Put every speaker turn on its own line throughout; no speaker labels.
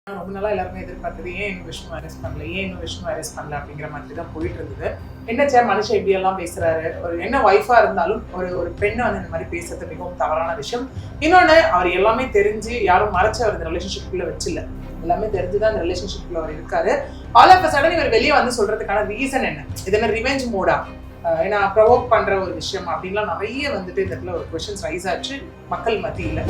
ரொம்ப நாளா எல்லாருமே எதிர்பார்த்தது ஏன் இன்னும் விஷ்ணு அரெஸ்ட் பண்ணல, ஏன் இன்னும் விஷ்ணு அரெஸ்ட் பண்ணல அப்படிங்கிற மாதிரி தான் போயிட்டு இருந்தது. என்னச்சே மனுஷன் இப்படி எல்லாம் பேசுறாரு, ஒரு என்ன ஒய்ஃபா இருந்தாலும் ஒரு ஒரு பெண்ணை வந்து இந்த மாதிரி பேசுறது மிகவும் தவறான விஷயம். இன்னொன்னு, அவர் எல்லாமே தெரிஞ்சு யாரும் மறைச்சு அவர் இந்த ரிலேஷன்ஷிப்குள்ள வச்சில்ல, எல்லாமே தெரிஞ்சுதான் இந்த ரிலேஷன்ஷிப்ல அவர் இருக்காரு. ஆல் ஆஃப் அ சடன் இவர் வெளியே வந்து சொல்றதுக்கான ரீசன் என்ன? இது என்ன ரிவெஞ்ச் மோடா, ஏன்னா ப்ரொவோக் பண்ற ஒரு விஷயம் அப்படின்லாம் நிறைய வந்துட்டு இந்த இடத்துல ஒரு கொஸ்டின்ஸ் ரைஸ் ஆச்சு மக்கள் மத்தியில.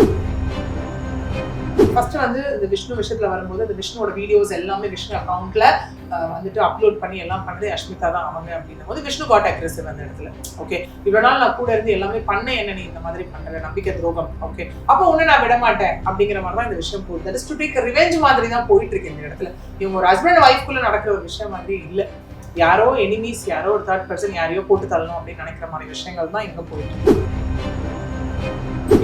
ஃபர்ஸ்ட் வந்து இந்த விஷ்ணு விஷயத்துல வரும்போது இந்த விஷ்ணுவோட வீடியோஸ் எல்லாமே விஷ்ணு அக்கௌண்ட்ல வந்துட்டு அப்லோட் பண்ணி எல்லாம் பண்ணது அஷ்மிதா தான் அவங்க அப்படின்னும் போது விஷ்ணு காட் அக்ரெசிவ் அந்த இடத்துல. ஓகே, இவ்வளவு நாள் நான் கூட இருந்து எல்லாமே பண்ண என்ன நீ இந்த மாதிரி பண்ற, நம்பிக்கை துரோகம், ஓகே அப்போ உன்னை நான் விட மாட்டேன் அப்படிங்கிற மாதிரி தான் இந்த விஷயம் போகுது. That is to take revenge மாதிரி தான் போயிட்டு இருக்கு இந்த இடத்துல. இவங்க ஒரு ஹஸ்பண்ட் ஒய்ஃப்குள்ள நடக்கிற ஒரு விஷயம் மாதிரி இல்ல, யாரோ எனிமீஸ், யாரோ ஒரு தேர்ட் பர்சன் யாரையோ போட்டு தள்ளணும் அப்படின்னு நினைக்கிற மாதிரி விஷயங்கள் தான் இங்க போயிட்டு இருக்கு.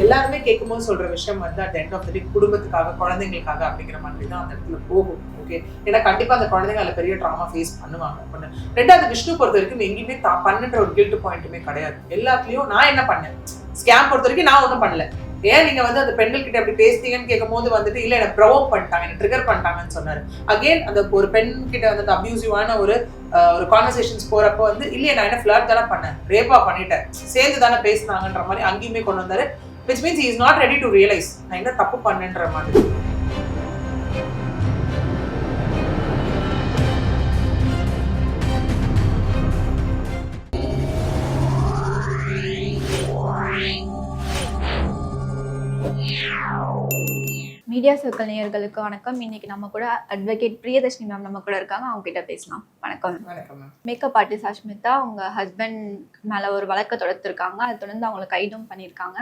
எல்லாருமே கேட்கும்போது சொல்ற விஷயம் வந்து அட் எண்ட் ஆஃப் தி டே குடும்பத்துக்காக, குழந்தைங்களுக்காக அப்படிங்கிற மாதிரி தான் அந்த இடத்துல போகும். ஓகே, ஏன்னா கண்டிப்பா அந்த குழந்தைங்க அதுல பெரிய ட்ராமா ஃபேஸ் பண்ணுவாங்க. ரெண்டாவது, விஷ்ணு பொறுத்த வரைக்கும் எங்கேயுமே பண்ணுன்ற ஒரு கில்ட் பாயிண்ட்டுமே கிடையாது. எல்லாத்துலயும் நான் என்ன பண்ணேன், ஸ்கேம் பொறுத்த வரைக்கும் நான் ஒன்றும் பண்ணல, ஏன் நீங்க வந்து அந்த பெண்கள் கிட்ட அப்படி பேசுறீங்கன்னு கேட்கும் போது வந்துட்டு இல்ல என்ன ப்ரொவோக் பண்ணிட்டாங்க, என்ன ட்ரிகர் பண்ணிட்டாங்கன்னு சொன்னாரு. அகெயின் அந்த ஒரு பெண் கிட்ட வந்து அபியூசிவான ஒரு கான்வர்சேஷன்ஸ் போறப்போ வந்து இல்லையே நான் என்ன ஃபிளர்ட் தானே பண்ணேன், ரேப்பா பண்ணிட்டேன், சேர்ந்து தானே பேசினாங்கன்ற மாதிரி அங்கேயுமே கொண்டு வந்தாரு. which means he is not ready to realize நான் என்ன தப்பு பண்ணேன்ற மாதிரி.
மீடியா சர்க்கிள் நேயர்களுக்கு வணக்கம். இன்னைக்கு நம்ம கூட அட்வொகேட் பிரியதர்ஷினி மேம் நம்ம கூட இருக்காங்க, அவங்க கிட்ட பேசலாம். வணக்கம். மேக்கப் ஆர்டிஸ்ட் அஷ்மிதா அவங்க ஹஸ்பண்ட் மேல ஒரு வழக்கை தொடர்ந்துருக்காங்க, அதை தொடர்ந்து அவங்களை கைதும் பண்ணியிருக்காங்க.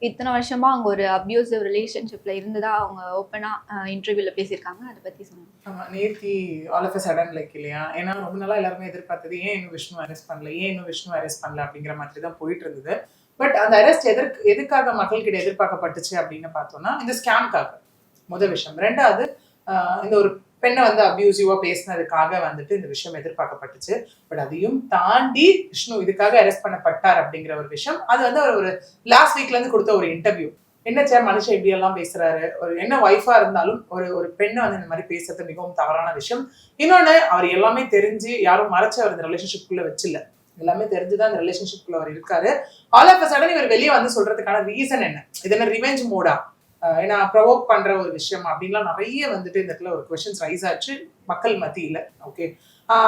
இத்தனை வருஷமா அவங்க ஒரு அபியூசிவ் ரிலேஷன்ஷிப்ல இருந்ததா அவங்க ஓப்பனா இன்டர்வியூல பேசியிருக்காங்க. அதை பத்தி சொன்னாங்க.
நேத்தி all of a sudden like இல்லையா, ஏன்னா ரொம்ப நாளா எல்லாருமே எதிர்பார்த்தது ஏன் இன்னும் விஷ்ணு அரெஸ்ட் பண்ணல, ஏன் இன்னும் விஷ்ணு அரெஸ்ட் பண்ணல அப்படிங்கிற மாதிரி தான் போயிட்டு இருந்தது. பட் அந்த அரெஸ்ட் எதுக்காக மக்கள் கிட்ட எதிர்பார்க்கப்பட்டுச்சு அப்படின்னு பார்த்தோம்னா இந்த ஸ்கேம்காக முதல் விஷயம். ரெண்டாவது, இந்த ஒரு பெண்ணை வந்து அபியூசிவா பேசினதுக்காக வந்துட்டு இந்த விஷயம் எதிர்பார்க்கப்பட்டுச்சு. பட் அதையும் தாண்டி விஷ்ணு இதுக்காக அரெஸ்ட் பண்ணப்பட்டார் அப்படிங்கிற ஒரு விஷயம், அது வந்து ஒரு லாஸ்ட் வீக்ல இருந்து கொடுத்த ஒரு இன்டர்வியூ. என்னச்சே மனுஷன் இப்படி எல்லாம் பேசுறாரு, ஒரு என்ன ஒய்ஃபா இருந்தாலும் ஒரு பெண்ணை வந்து இந்த மாதிரி பேசுறது மிகவும் தவறான விஷயம். இன்னொன்னு, அவர் எல்லாமே தெரிஞ்சு யாரும் மறைச்சு அவர் இந்த ரிலேஷன்ஷிப்குள்ள வச்சில்ல, எல்லாமே தெரிஞ்சுதான் இந்த ரிலேஷன்ஷிப்குள்ள அவர் இருக்காரு. ஆல் ஆஃப் அ சடன் இவர் வெளியே வந்து சொல்றதுக்கான ரீசன் என்ன? இது என்ன ரிவெஞ்ச் மோடா, ஏன்னா ப்ரொவோக் பண்ற ஒரு விஷயம் அப்படின்லாம் நிறைய வந்துட்டு இந்த இடத்துல ஒரு கொஸ்டின்ஸ் ரைஸ் ஆச்சு மக்கள் மத்தியில. ஓகே,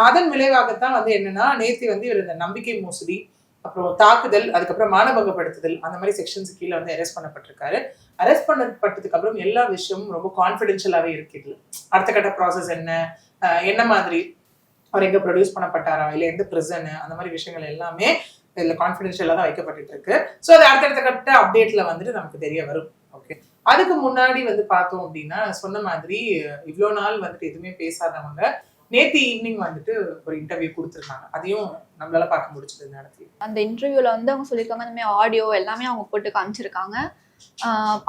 அதன் விளைவாகத்தான் வந்து என்னன்னா நேத்தி வந்து இவர் இந்த நம்பிக்கை மோசடி, அப்புறம் தாக்குதல், அதுக்கப்புறம் மானபங்கப்படுத்துதல் அந்த மாதிரி செக்ஷன்ஸ் கீழே வந்து அரெஸ்ட் பண்ணப்பட்டிருக்காரு. அரெஸ்ட் பண்ணப்பட்டதுக்கு அப்புறம் எல்லா விஷயமும் ரொம்ப கான்ஃபிடென்ஷியலாவே இருக்குது. அடுத்த கட்ட ப்ராசஸ் என்ன, என்ன மாதிரி அவர் எங்க ப்ரொடியூஸ் பண்ணப்பட்டாரா, இல்லை எந்த பிரிசனு, அந்த மாதிரி விஷயங்கள் எல்லாமே இதுல கான்ஃபிடென்ஷியலா தான் வைக்கப்பட்டு இருக்கு. ஸோ அது அடுத்தடுத்த கட்ட அப்டேட்ல வந்துட்டு நமக்கு தெரிய வரும். ஓகே, அதுக்கு முன்னாடி வந்து பார்த்தோம் அப்படின்னா சொன்ன மாதிரி இவ்வளோ நாள் வந்துட்டு எதுவுமே பேசாதவங்க நேற்று ஈவினிங் வந்துட்டு ஒரு இன்டர்வியூ கொடுத்துருந்தாங்க. அதையும் நம்மளால பார்க்க முடிச்சது இந்த இடத்துல.
அந்த இன்டர்வியூல வந்து அவங்க சொல்லியிருக்காங்க, இந்த மாதிரி ஆடியோ எல்லாமே அவங்க போட்டு காமிச்சிருக்காங்க.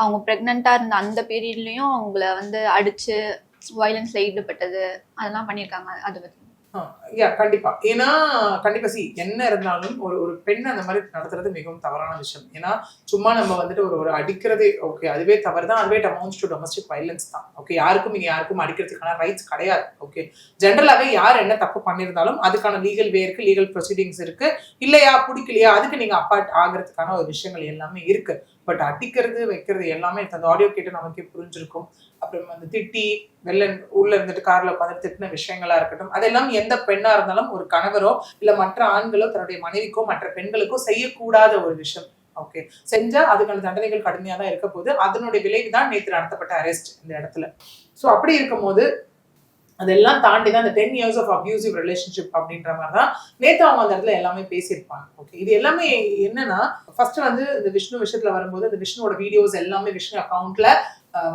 அவங்க பிரெக்னெண்டா இருந்த அந்த பீரியட்லயும் அவங்கள வந்து அடிச்சு வயலன்ஸ்ல ஈடுபட்டது அதெல்லாம் பண்ணியிருக்காங்க. அதை பத்தி
கண்டிப்பா. ஏன்னா கண்டிப்பா என்ன இருந்தாலும் ஒரு பெண் அந்த மாதிரி நடத்துறது மிகவும் தவறான விஷயம். ஏன்னா சும்மா நம்ம வந்துட்டு ஒரு அடிக்கிறதே ஓகே, அதுவே தவறு தான், அதுவே அமௌண்ட்ஸ் டு டொமஸ்டிக் வயலன்ஸ் தான். ஓகே, யாருக்கும் இங்க யாருக்கும் அடிக்கிறதுக்கான ரைட்ஸ் கிடையாது. ஓகே, ஜென்ரலாவே யார் என்ன தப்பு பண்ணியிருந்தாலும் அதுக்கான லீகல் வே இருக்கு, லீகல் ப்ரொசீடிங்ஸ் இருக்கு. இல்லையா பிடிக்கலையா அதுக்கு நீங்க அப்பார்ட் ஆகிறதுக்கான ஒரு விஷயங்கள் எல்லாமே இருக்கு. பட் அடிக்கிறது வைக்கிறது எல்லாமே அந்த ஆடியோ கேட்டு நமக்கே புரிஞ்சிருக்கும். அப்புறம் வந்து திட்டி உள்ள இருந்துட்டு கார்ல உட்காந்து திட்டின விஷயங்களா இருக்கட்டும், அதெல்லாம் எந்த பெண்ணா இருந்தாலும் ஒரு கணவரோ இல்ல மற்ற ஆண்களோ தன்னுடைய மனைவிக்கோ மற்ற பெண்களுக்கோ செய்யக்கூடாத ஒரு விஷயம். ஓகே, செஞ்சா அதுக்கான தண்டனைகள் கடுமையா தான் இருக்க போது. அதனுடைய விளைவு தான் நேற்று நடத்தப்பட்ட அரெஸ்ட் இந்த இடத்துல. ஸோ அப்படி இருக்கும் போது அதெல்லாம் தாண்டி தான் இந்த 10 years of abusive relationship அப்படின்ற மாதிரி தான் நேத்து அவங்க அந்த இடத்துல எல்லாமே பேசியிருப்பாங்க. ஓகே, இது எல்லாமே என்னன்னா ஃபர்ஸ்ட் வந்து இந்த விஷ்ணு விஷயத்துல வரும்போது இந்த விஷ்ணுவோட வீடியோஸ் எல்லாமே விஷ்ணு அக்கௌண்ட்ல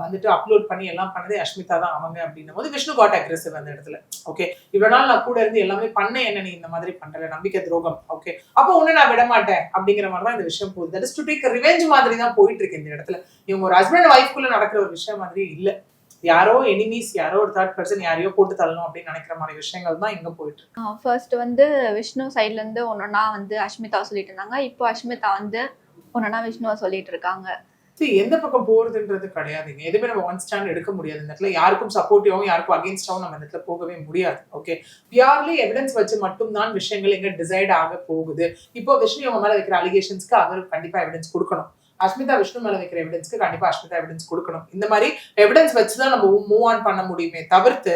வந்துட்டு அப்லோட் பண்ணி எல்லாம் பண்ணது அஷ்மிதா தான் அவங்க அப்படின்னும் போது விஷ்ணு காட் அக்ரெசிவ் அந்த இடத்துல. ஓகே, இவ்வளவு நாள் நான் கூட இருந்து எல்லாமே பண்ண என்ன நீ இந்த மாதிரி பண்ற, நம்பிக்கை துரோகம், ஓகே அப்போ உன்னை நான் விட மாட்டேன் அப்படிங்கிற மாதிரி தான் இந்த விஷயம் போகுது. That is to take revenge மாதிரி தான் போயிட்டு இருக்கு இந்த இடத்துல. இவங்க ஒரு ஹஸ்பண்ட் ஒய்ஃப்குள்ள நடக்கிற ஒரு விஷயம் மாதிரி இல்ல, யாரோ எனிமீஸ், யாரோ ஒரு தேர்ட் பர்சன் யாரையோ போட்டு தள்ளணும் அப்படின்னு நினைக்கிற மாதிரி விஷயங்கள் தான் இங்க போயிட்டு இருக்கு.
ஃபர்ஸ்ட் வந்து விஷ்ணு சைட்ல இருந்து ஒன்னொன்னா வந்து அஷ்மிதா சொல்லிட்டு இருந்தாங்க. இப்போ அஷ்மிதா வந்து ஒன்னொன்னா விஷ்ணுவா சொல்லிட்டு இருக்காங்க.
எந்த பக்கம் போறதுன்றது கிடையாதுங்க. எதுவுமே நம்ம ஒன் ஸ்டாண்ட் எடுக்க முடியாது இந்த இடத்துல. யாருக்கும் சப்போர்ட்டிவாவும் யாருக்கும் அகேன்ஸ்டாவும் நம்ம இந்த இடத்துல போகவே முடியாது. ஓகே, பியூர்லி எவிடன்ஸ் வச்சு மட்டும்தான் விஷயங்கள் எங்க டிசைட் ஆக போகுது. இப்போ விஷ்ணு அவங்க மேல வைக்கிற அலிகேஷன்ஸ்க்கு அவர் கண்டிப்பா எவிடன்ஸ் கொடுக்கணும். அஷ்மிதா விஷ்ணு மேல வைக்கிற எவிடன்ஸ்க்கு கண்டிப்பா அஷ்மிதா எவிடன்ஸ் கொடுக்கணும். இந்த மாதிரி எவிடன்ஸ் வச்சுதான் நம்ம மூவ் ஆன் பண்ண முடியுமே தவிர்த்து,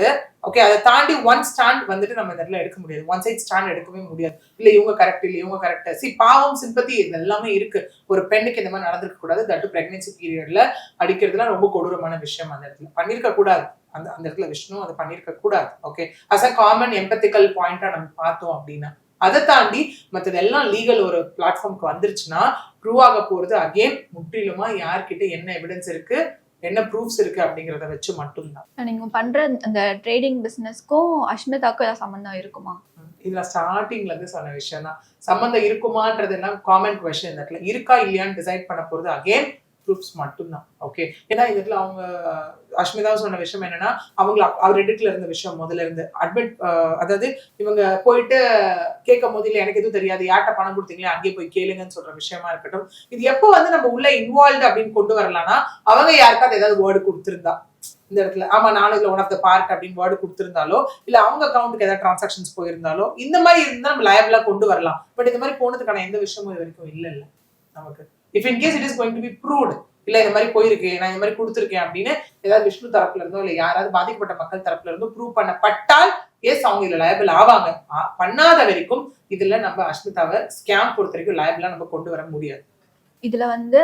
ஓகே, அதை தாண்டி ஒன் ஸ்டாண்ட் வந்துட்டு நம்ம இந்த இடத்துல எடுக்க முடியாது. ஒன் சைட் ஸ்டாண்ட் எடுக்கவே முடியாது. இல்ல இவங்க கரெக்ட், இல்ல இவங்க கரெக்ட். பாவம், சிம்பத்தி, இது எல்லாமே இருக்கு. ஒரு பெண்ணுக்கு இந்த மாதிரி நடந்திருக்க கூடாது. தட்டு பிரெக்னன்சி பீரியட்ல அடிக்கிறதுலாம் ரொம்ப கொடூரமான விஷயம். அந்த இடத்துல பண்ணிருக்க கூடாது. அந்த இடத்துல விஷ்ணு அதை பண்ணிருக்க கூடாது. ஓகே, அஸ் அ காமன் எம்பத்திக்கல் பாயிண்டா நம்ம பார்த்தோம் அப்படின்னா, அதை தாண்டி மற்றதெல்லாம் லீகல் ஒரு பிளாட்ஃபார்முக்கு வந்துருச்சுன்னா ப்ரூவ் ஆக போறது அகெயின் முற்றிலுமா யார்கிட்ட என்ன எவிடன்ஸ் இருக்கு, என்ன ப்ரூஃப்ஸ் இருக்கு அப்படிங்கறத வச்சு மட்டும்தான்.
நீங்க பண்ற அந்த ட்ரேடிங் பிசினஸ்க்கும் அஷ்மிதாக்கும் ஏதாவது சம்பந்தம் இருக்குமா?
இதுல ஸ்டார்டிங்ல இருந்து சொன்ன விஷயம் தான். சம்பந்தம் இருக்குமான்றது எல்லாம் காமன் கொஸ்டின். இந்த இடத்துல இருக்கா இல்லையான்னு டிசைட் பண்ண போறது அகெயின் ப்ரூஃப்ஸ் மட்டும்தான். ஓகே, ஏன்னா இதுல அவங்க அஷ்மிதாவும் சொன்ன விஷயம் என்னன்னா, அவர் ரெடிட்ல இருந்த விஷயம் முதல்ல இருந்து அட்மிட், அதாவது இவங்க போயிட்டு கேட்கும் போது இல்ல எனக்கு எதுவும் தெரியாது, யார்கிட்ட பணம் கொடுத்தீங்களே அங்கேயே போய் கேளுங்கன்னு சொல்ற விஷயமா இருக்கட்டும். இது எப்போ வந்து நம்ம உள்ள இன்வால்வ் அப்படின்னு கொண்டு வரலாம்னா, அவங்க யாருக்காவது ஏதாவது வேர்டு கொடுத்திருந்தா இந்த இடத்துல, ஆமா நானும் இதுல ஒன் ஆஃப் த பார்ட் அப்படின்னு வேர்டு கொடுத்திருந்தாலோ, இல்ல அவங்க அக்கௌண்ட்டுக்கு ஏதாவது டிரான்சாக்ஷன்ஸ் போயிருந்தாலோ, இந்த மாதிரி இருந்தா நம்ம லயபிளா கொண்டு வரலாம். பட் இந்த மாதிரி போனதுக்கான எந்த விஷயமும் இது வரைக்கும் இல்ல நமக்கு. If in case it is going to be proved, இல்ல இந்த மாதிரி போயிருக்கு, நான் இந்த மாதிரி கொடுத்துருக்கேன் அப்படின்னு ஏதாவது விஷ்ணு தரப்புல இருந்தோ இல்ல யாராவது பாதிக்கப்பட்ட மக்கள் தரப்புல இருந்தோ ப்ரூவ் பண்ணப்பட்டால் எஸ் அவங்க இதுல லயபிள் ஆவாங்க. பண்ணாத வரைக்கும் இதுல நம்ம அஷ்மிதாவை ஸ்கேம் பொறுத்த வரைக்கும் லயபிளா நம்ம கொண்டு வர முடியாது.
இதுல வந்து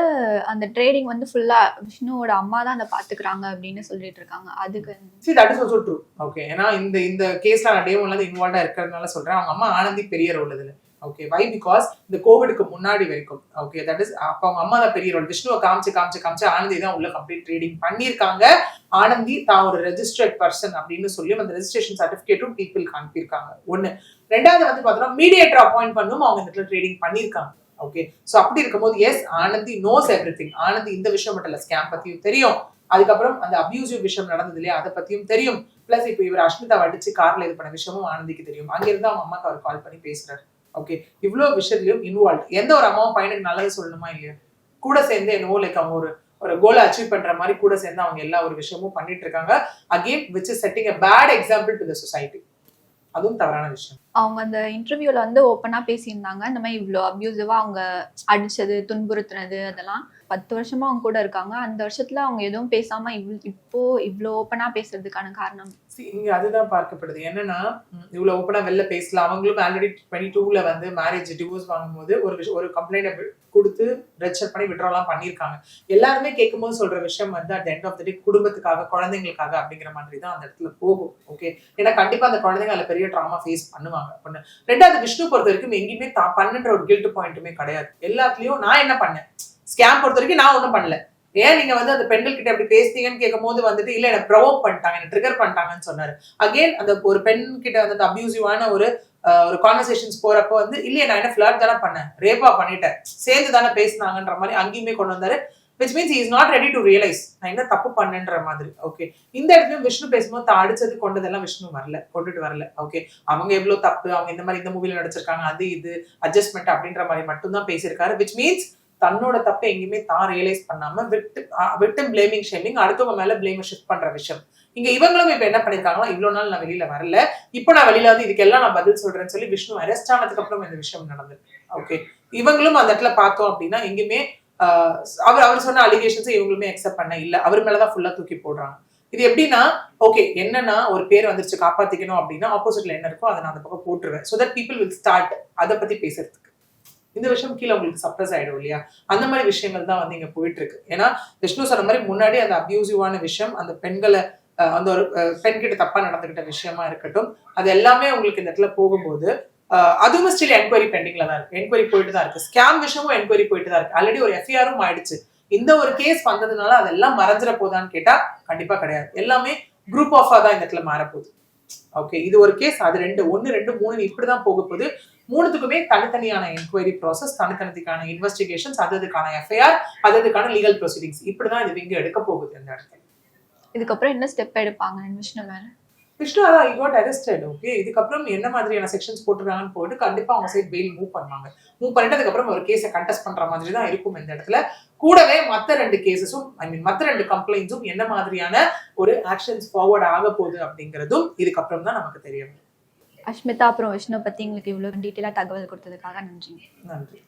அந்த ட்ரேடிங் வந்து ஃபுல்லா விஷ்ணுவோட அம்மா தான் அதை பாத்துக்கிறாங்க அப்படின்னு சொல்லிட்டு இருக்காங்க. அதுக்கு
that is also true. Okay, ஏன்னா இந்த கேஸ்ல நான் டே ஒன்ல இன்வால்வா இருக்கிறதுனால சொல்றேன். அவங்க அம்மா ஆனந்தி பெரிய ரோல் இதுல. ஓகே, வை பிகாஸ் இந்த கோவிடுக்கு முன்னாடி வரைக்கும், ஓகே, தட் இஸ் அப்ப அவங்க அம்மா தான் பெரிய ரோல். விஷ்ணுவை காமிச்சு ஆனந்தி தான் உள்ள கம்ப்ளீட் ட்ரேடிங் பண்ணியிருக்காங்க. ஆனந்தி தான் ஒரு ரெஜிஸ்டர்ட் பர்சன் அப்படின்னு சொல்லி அந்த ரெஜிஸ்ட்ரேஷன் சர்டிபிகேட்டும் பீப்புள் காமிப்பிருக்காங்க. ஒண்ணு. ரெண்டாவது வந்து பார்த்தோம்னா மீடியேட்டர் அப்பாயிண்ட் பண்ணும் அவங்க இந்த இடத்துல ட்ரேடிங் பண்ணியிருக்காங்க. ஓகே, சோ அப்படி இருக்கும்போது yes Anandhi knows everything. Anandhi இந்த விஷயம் மட்டும் இல்ல, ஸ்கேம் பத்தியும் தெரியும், அதுக்கப்புறம் அந்த அபியூசிவ் விஷயம் நடந்தது இல்லையா அதை பத்தியும் தெரியும். பிளஸ் இப்போ இவர் அஷ்மிதா அடிச்சு கார்ல இது பண்ண விஷயமும் ஆனந்திக்கு தெரியும். அங்கிருந்து அவங்க அம்மாக்கு அவர் கால் பண்ணி பேசுறாரு. ஓகே, இவ்வளவு விஷயத்துலயும் இன்வால்வ். எந்த ஒரு அம்மாவும் பையனுக்கு நல்லது சொல்லணுமா இல்லையா, கூட சேர்ந்து என்னவோ லைக் அவங்க ஒரு கோலை அச்சீவ் பண்ற மாதிரி கூட சேர்ந்து அவங்க எல்லா ஒரு விஷயமும் பண்ணிட்டு இருக்காங்க. Again which is setting a bad example to the society. அதுவும் தவறான விஷயம்.
அவங்க அந்த இன்டர்வியூல வந்து ஓப்பனா பேசியிருந்தாங்க. இந்த மாதிரி இவ்வளோ அபியூசிவா அவங்க அடிச்சது, துன்புறுத்துனது, அதெல்லாம் 10 வருஷமா அவங்க கூட இருக்காங்க. அந்த வருஷத்துல அவங்க எதுவும் பேசாம இப்போ இவ்வளோ ஓப்பனா பேசுறதுக்கான காரணம்
இங்க அதுதான் பார்க்கப்படுது. என்னன்னா இவ்வளவு ஓப்பனா வெளில பேசலாம். அவங்களும் ஆல்ரெடி 22ல வந்து மேரேஜ் டிவோர்ஸ் வாங்கும்போது ஒரு கம்ப்ளைண்ட் கொடுத்து ரெஜிஸ்டர் பண்ணி விட்ராலாம் பண்ணியிருக்காங்க. எல்லாருமே கேட்கும் போது சொல்ற விஷயம் வந்து அட் எண்ட் ஆஃப் த டே குடும்பத்துக்காக, குழந்தைங்களுக்காக அப்படிங்கிற மாதிரி தான் அந்த இடத்துல போகும். ஓகே, ஏன்னா கண்டிப்பா அந்த குழந்தைங்க அதுல பெரிய ட்ராமா ஃபேஸ் பண்ணுவாங்க. ஒண்ணு. ரெண்டாவது, விஷ்ணு பொறுத்த வரைக்கும் எங்கேயுமே தான் பண்ணுன்ற ஒரு கில்ட் பாயிண்ட்டுமே கிடையாது. எல்லாத்துலயும் நான் என்ன பண்ணேன், ஸ்கேம் பொறுத்த வரைக்கும் நான் ஒன்றும் பண்ணல, ஏன் நீங்க வந்து அந்த பெண்கள் கிட்ட அப்படி பேசுறீங்கன்னு கேட்கும் போது வந்துட்டு இல்ல என்ன ப்ரொவோக் பண்ணிட்டாங்க, என்ன ட்ரிகர் பண்ணிட்டாங்கன்னு சொன்னாரு. அகெயின் அந்த ஒரு பெண் கிட்ட வந்து அபியூசிவான ஒரு கான்வர்சேஷன்ஸ் போறப்போ வந்து இல்லையே நான் என்ன ஃபிளர்ட் தானே பண்ணேன், ரேப்பா பண்ணிட்டேன், சேர்ந்து தானே பேசினாங்கன்ற மாதிரி அங்கேயுமே கொண்டு வந்தாரு. Which means he is not ready to realize நான் என்ன தப்பு பண்ணேன்ற மாதிரி. ஓகே, இந்த இடத்துலயும் விஷ்ணு பேசும்போது தான் அடிச்சது கொண்டதெல்லாம் விஷ்ணு கொண்டுட்டு வரல. ஓகே, அவங்க எவ்வளவு தப்பு, அவங்க இந்த மாதிரி இந்த மூவில நடிச்சிருக்காங்க, அது இது அட்ஜஸ்ட்மெண்ட் அப்படின்ற மாதிரி மட்டும் தான் பேசியிருக்காரு. விச் மீன்ஸ் தன்னோட தப்பை எங்கேயுமே தான் ரியலைஸ் பண்ணாம விக்டிம் பிளேமிங் ஷேமிங், அடுத்தவங்க மேல பிளேம் ஷிஃப்ட் பண்ற விஷயம். இங்க இவங்களும் இப்ப என்ன பண்ணிருக்காங்களா, இவ்வளவு நாள் நான் வெளியில வரல, இப்ப நான் வெளியில வந்து இதுக்கெல்லாம் நான் பதில் சொல்றேன்னு சொல்லி விஷ்ணு அரெஸ்ட் ஆனதுக்கு அப்புறம் இந்த விஷயம் நடந்தது. ஓகே, இவங்களும் அந்த இடத்துல பார்த்தோம் அப்படின்னா எங்கேயுமே அவர் சொன்ன அலிகேஷன்ஸ் இவங்களுமே அக்செப்ட் பண்ண இல்ல, அவர் மேலதான் ஃபுல்லா தூக்கி போடுறாங்க. இது எப்படின்னா, ஓகே என்னன்னா ஒரு பேர் வந்துருச்சு காப்பாத்திக்கணும் அப்படின்னா ஆப்போசிட்ல என்ன இருக்கோ அதை நான் அந்த பக்கம் போட்டுருவேன். So that people will start அதை பத்தி பேசுறதுக்கு. இந்த விஷயம் கீழே உங்களுக்கு சப்ரஸ் ஆயிடும் இல்லையா, அந்த மாதிரி விஷயங்கள் தான் வந்து இங்க போயிட்டு இருக்கு. ஏன்னா விஷ்ணு சொன்ன மாதிரி முன்னாடி அந்த அபியூசிவான விஷயம், அந்த பெண்களை அந்த ஒரு பெண் கிட்ட தப்பா நடந்துகிட்ட விஷயமா இருக்கட்டும், அது எல்லாமே உங்களுக்கு இந்த இடத்துல போகும்போது அதுவும் ஸ்டில் என்கொயரி பெண்டிங்ல தான் இருக்கு, என்கொயரி போயிட்டு தான் இருக்கு. ஸ்கேம் விஷயமும் என்கொயரி போயிட்டு தான் இருக்கு. ஆல்ரெடி ஒரு எஃப்ஐஆரும் ஆயிடுச்சு. இந்த ஒரு கேஸ் வந்ததுனால அதெல்லாம் மறைஞ்சிட போதான்னு கேட்டா கண்டிப்பா கிடையாது. எல்லாமே குரூப் ஆஃபா தான் இந்த இடத்துல மாறப்போகுது. ஓகே, இது ஒரு கேஸ், அது 2 1 2 3 இப்படிதான் போக போகுது. 3த்துக்குமே தனித்தனியான என்கொயரி ப்ராசஸ், தனித்தனிக்கான இன்வெஸ்டிகேஷன்ஸ், அதுக்கான எஃப்ஐஆர், அதுக்கான லீகல் ப்ரொசீடிங்ஸ், இப்படிதான் இது இங்க எடுக்க போகுது இந்த இடத்துல.
இதுக்கப்புறம் என்ன ஸ்டெப் எடுப்பாங்க விஷ்ணு மேல?
விஷ்ணு அதான் he got arrested. ஓகே, இதுக்கப்புறம் என்ன மாதிரியான செக்ஷன்ஸ் போட்டுருக்காங்கன்னு போட்டு கண்டிப்பா அவங்க சைட் பெயில் மூவ் பண்ணுவாங்க. மூவ் பண்ணிட்டு அதுக்கப்புறம் ஒரு கேஸை கண்டெஸ்ட் பண்ற மாதிரி தான் இருக்கும் இந்த இடத்துல. கூடவே மத்த 2 கேசஸும் மத்த 2 கம்ப்ளைண்ட்ஸும் என்ன மாதிரியான ஒரு ஆக்ஷன்ஸ் ஃபார்வர்ட் ஆக போகுது அப்படிங்கிறதும் இதுக்கப்புறம் தான் நமக்கு தெரியும்.
அஷ்மிதா அப்புறம் விஷ்ணு பத்தி எங்களுக்கு இவ்வளவு டீட்டெயிலா தகவல் கொடுத்ததுக்காக நன்றி.
நன்றி.